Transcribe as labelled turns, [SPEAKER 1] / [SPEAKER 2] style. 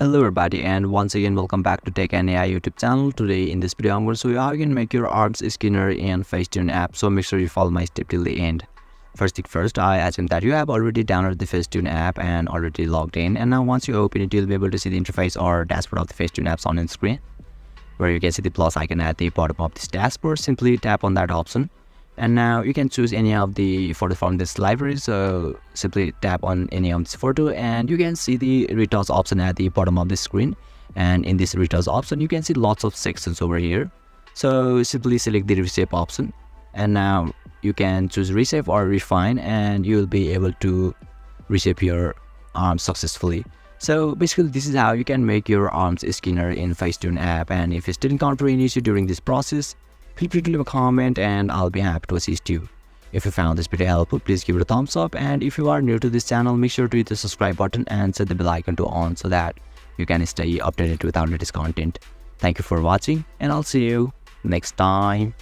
[SPEAKER 1] Hello everybody, and once again welcome back to Tech and AI YouTube channel. Today in this video I'm going to show you how you can make your arms Skinnier in FaceTune app, so make sure you follow my step till the end. First thing first, I assume that you have already downloaded the FaceTune app and already logged in, and now once you open it you'll be able to see the interface or dashboard of the FaceTune apps on the screen, where you can see the plus icon at the bottom of this dashboard. Simply tap on that option. And now you can choose any of the photos from this library, so simply tap on any of this photo and you can see the retouch option at the bottom of the screen. And in this retouch option you can see lots of sections over here, so simply select the reshape option, and now you can choose reshape or refine and you will be able to reshape your arms successfully. So basically this is how you can make your arms Skinnier in FaceTune app, and if you still encounter any issue during this process, feel free to leave a comment and I'll be happy to assist you. If you found this video helpful, please give it a thumbs up, and if you are new to this channel, make sure to hit the subscribe button and set the bell icon to on so that you can stay updated with our latest content. Thank you for watching and I'll see you next time.